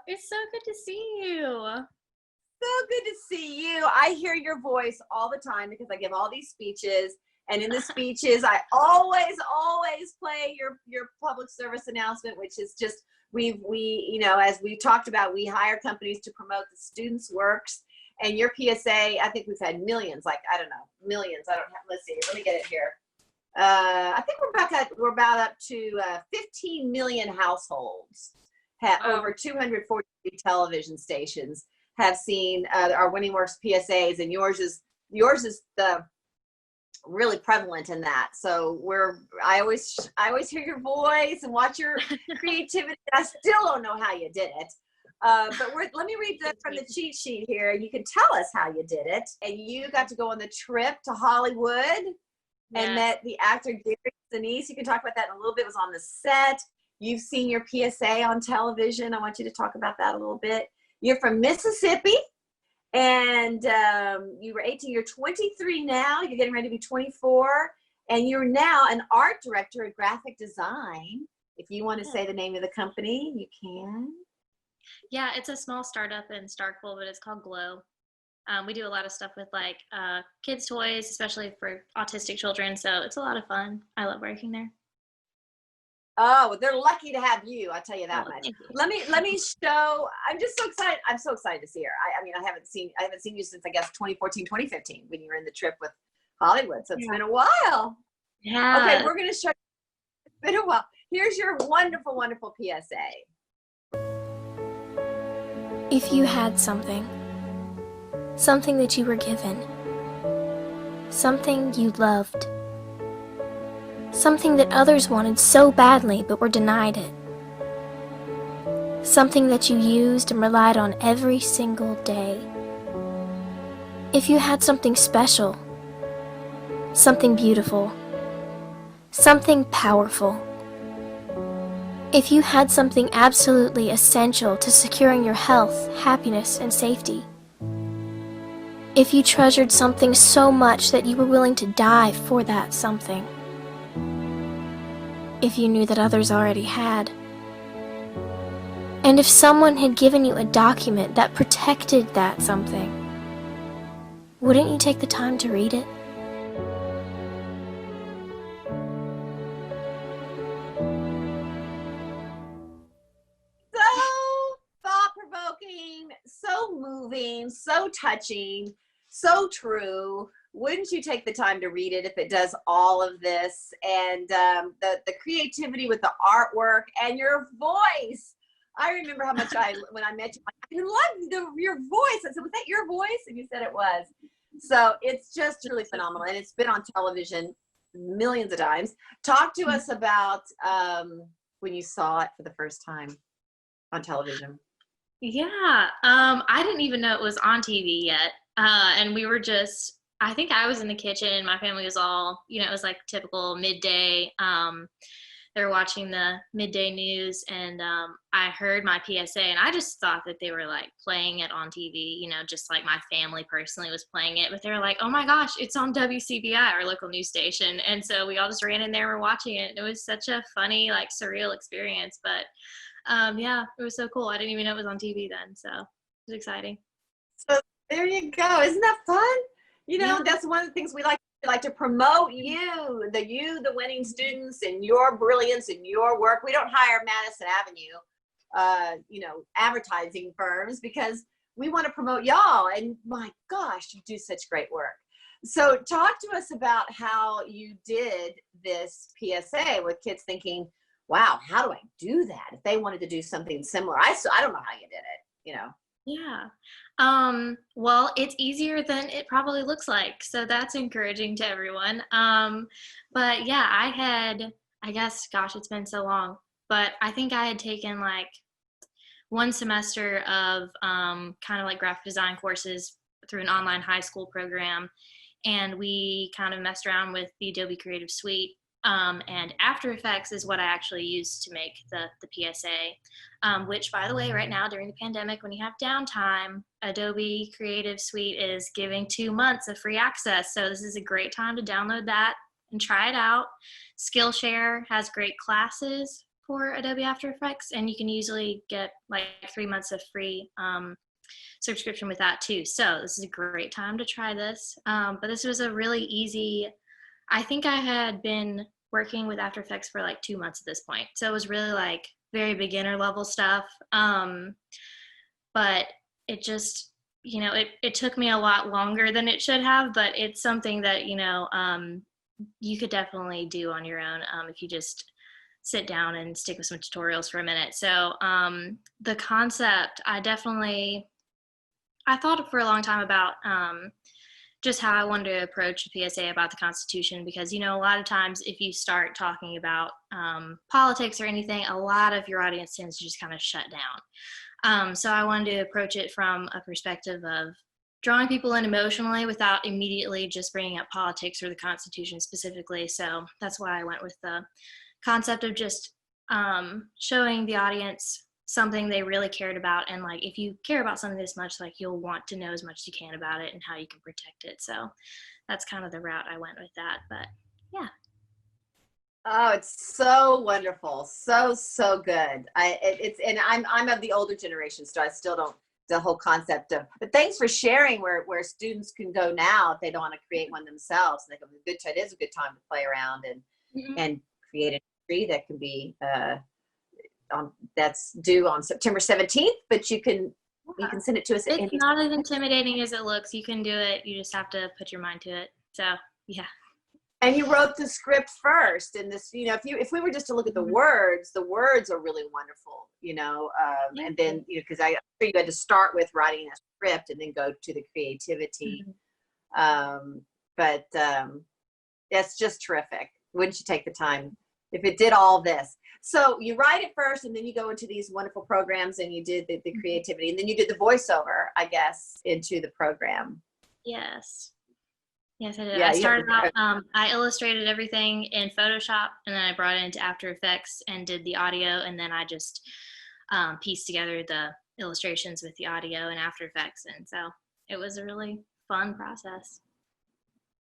It's so good to see you. So good to see you. I hear your voice all the time because I give all these speeches. And in the speeches, I always play your public service announcement, which is just, as we talked about, we hire companies to promote the students' works. And your PSA, I think we've had millions, I don't know, millions. Let's see, let me get it here. I think we're about up to 15 million households have over 240 television stations have seen our Winning Works PSAs, and yours is the really prevalent in that. So I always hear your voice and watch your creativity. I still don't know how you did it. But let me read from the cheat sheet here. You can tell us how you did it. And you got to go on the trip to Hollywood and met the actor Gary Sinise. You can talk about that in a little bit. It was on the set. You've seen your PSA on television. I want you to talk about that a little bit. You're from Mississippi, and you were 18. You're 23 now. You're getting ready to be 24. And you're now an art director of graphic design. If you want to say the name of the company, you can. Yeah, it's a small startup in Starkville, but it's called Glow. We do a lot of stuff with kids' toys, especially for autistic children. So it's a lot of fun. I love working there. Oh, they're lucky to have you. I'll tell you that much. Let me show. I'm just so excited. I'm so excited to see her. I haven't seen you since, I guess, 2014, 2015 when you were in the trip with Hollywood. So it's been a while. Yeah. Okay, we're going to show you. It's been a while. Here's your wonderful, wonderful PSA. If you had something that you were given, something you loved, something that others wanted so badly but were denied it, something that you used and relied on every single day. If you had something special, something beautiful, something powerful, if you had something absolutely essential to securing your health, happiness, and safety, if you treasured something so much that you were willing to die for that something, if you knew that others already had, and if someone had given you a document that protected that something, wouldn't you take the time to read it? So thought-provoking, so moving, so touching, so true. Wouldn't you take the time to read it if it does all of this? And the creativity with the artwork and your voice. I remember how much when I met you, I love your voice. I said, was that your voice? And you said it was. So it's just really phenomenal. And it's been on television millions of times. Talk to us about when you saw it for the first time on television. Yeah. I didn't even know it was on TV yet. And we were just, I think I was in the kitchen. My family was all, it was like typical midday. They were watching the midday news, and I heard my PSA, and I just thought that they were like playing it on TV, just like my family personally was playing it. But they were like, oh my gosh, it's on WCBI, our local news station. And so we all just ran in there and were watching it. It was such a funny, like surreal experience. But yeah, it was so cool. I didn't even know it was on TV then. So it was exciting. So there you go. Isn't that fun? That's one of the things we like to promote the winning students and your brilliance and your work. We don't hire Madison Avenue, advertising firms because we want to promote y'all. And my gosh, you do such great work. So talk to us about how you did this PSA with kids thinking, wow, how do I do that? If they wanted to do something similar, I don't know how you did it, Yeah. Well, it's easier than it probably looks like. So that's encouraging to everyone. But yeah, I guess, gosh, it's been so long, but I think I had taken like one semester of kind of like graphic design courses through an online high school program. And we kind of messed around with the Adobe Creative Suite. And After Effects is what I actually use to make the PSA, which, by the way, right now during the pandemic, when you have downtime, Adobe Creative Suite is giving 2 months of free access. So this is a great time to download that and try it out. Skillshare has great classes, for Adobe After Effects, and you can usually get like 3 months of free subscription with that too. So this is a great time to try this. But this was a really easy, I think I had been working with After Effects for like 2 months at this point. So it was really like very beginner level stuff. But it just, it took me a lot longer than it should have, but it's something that, you could definitely do on your own if you just sit down and stick with some tutorials for a minute. So the concept, I thought for a long time about just how I wanted to approach a PSA about the Constitution, because, a lot of times if you start talking about politics or anything, a lot of your audience tends to just kind of shut down. So I wanted to approach it from a perspective of drawing people in emotionally without immediately just bringing up politics or the Constitution specifically. So that's why I went with the concept of just showing the audience something they really cared about, and like if you care about something this much, like you'll want to know as much as you can about it and how you can protect it. So that's kind of the route I went with that. But yeah. Oh, it's so wonderful, so good. And I'm of the older generation, so I still don't, the whole concept of. But thanks for sharing where students can go now if they don't want to create one themselves. And it is a good time to play around and create a tree that can be that's due on September 17th. But you can send it to us. It's not as intimidating as it looks. You can do it. You just have to put your mind to it. So yeah. And you wrote the script first, and this, if we were just to look at the words are really wonderful, and then, because I'm sure you had to start with writing a script and then go to the creativity. But that's just terrific. Wouldn't you take the time if it did all this? So you write it first, and then you go into these wonderful programs, and you did the creativity, and then you did the voiceover, I guess, into the program. Yes, I did. Yeah, I started out, I illustrated everything in Photoshop, and then I brought it into After Effects and did the audio, and then I just pieced together the illustrations with the audio in After Effects. And so it was a really fun process.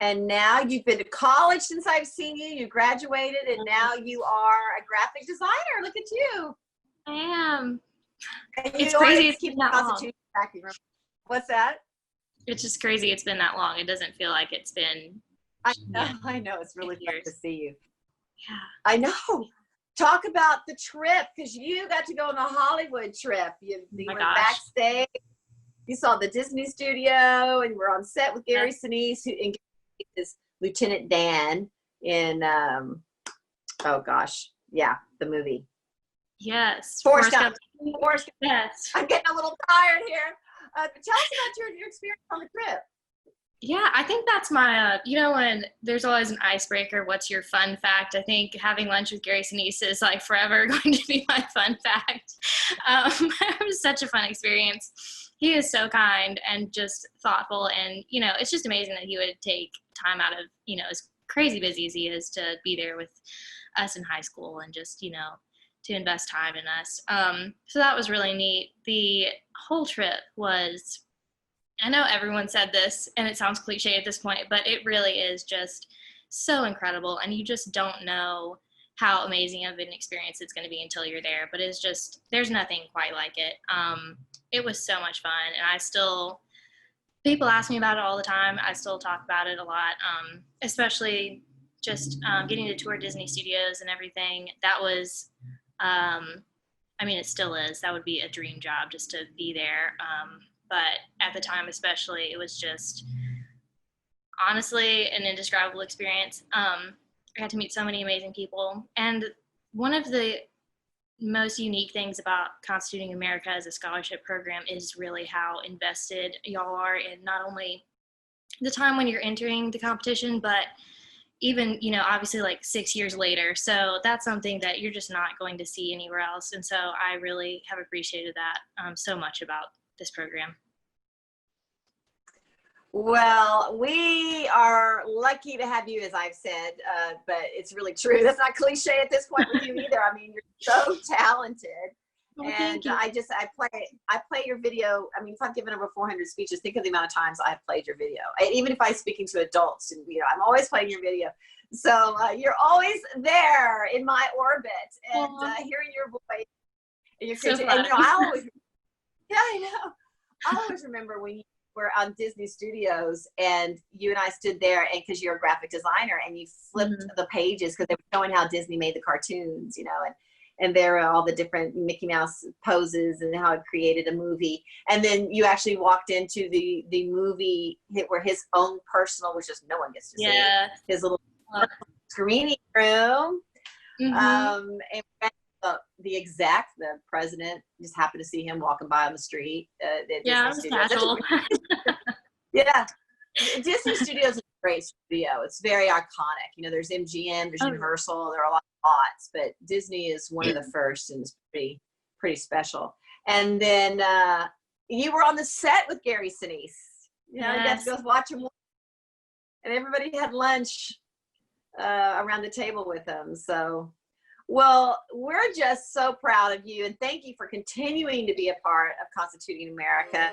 And now you've been to college since I've seen you. You graduated, and now you are a graphic designer. Look at you. I am. And it's crazy. It's keep been that long. What's that? It's just crazy. It's been that long. It doesn't feel like it's been. I know. It's really fun to see you. Yeah. I know. Talk about the trip, because you got to go on a Hollywood trip. You went backstage. You saw the Disney studio, and we're on set with Gary Sinise, who is Lieutenant Dan in the movie. Yes. Forrest Gump. Yes. I'm getting a little tired here. Tell us about your experience on the trip. Yeah, I think that's my, when there's always an icebreaker, what's your fun fact? I think having lunch with Gary Sinise is like forever going to be my fun fact. It was such a fun experience. He is so kind and just thoughtful, and, it's just amazing that he would take time out of, as crazy busy as he is, to be there with us in high school and just, to invest time in us. So that was really neat. The whole trip was, I know everyone said this and it sounds cliche at this point, but it really is just so incredible. And you just don't know how amazing of an experience it's going to be until you're there. But it's just, there's nothing quite like it. It was so much fun. And people ask me about it all the time. I still talk about it a lot, especially just getting to tour Disney Studios and everything. That was, it still is. That would be a dream job, just to be there. But at the time especially, it was just honestly an indescribable experience. I got to meet so many amazing people. And one of the most unique things about Constituting America as a scholarship program is really how invested y'all are in not only the time when you're entering the competition, but even, obviously like 6 years later. So that's something that you're just not going to see anywhere else. And so I really have appreciated that so much about this program. Well, we are lucky to have you, as I've said, but it's really true. That's not cliche at this point with you either. You're so talented, Well, thank And you. I play your video. I mean, if I've given over 400 speeches, think of the amount of times I've played your video. Even if I'm speaking to adults, and I'm always playing your video. So you're always there in my orbit, and Aw, hearing your voice and your so creativity. And flattering. I always, yeah, I know. I always remember when you were on Disney Studios and you and I stood there, and because you're a graphic designer, and you flipped Mhm. the pages because they were showing how Disney made the cartoons, and there are all the different Mickey Mouse poses and how it created a movie. And then you actually walked into the movie where his own personal, which just no one gets to see, Yeah. his little screening room. Mhm. And the president just happened to see him walking by on the street at Yeah, Disney it was Studios. That's a casual. yeah. Disney Studios is a great studio. It's very iconic. There's MGM, there's Oh, Universal, there are a lot of lots, but Disney is one of the first, and it's pretty special. And then you were on the set with Gary Sinise. You got to yes. go watch him, and everybody had lunch around the table with him. So, well, we're just so proud of you, and thank you for continuing to be a part of Constituting America.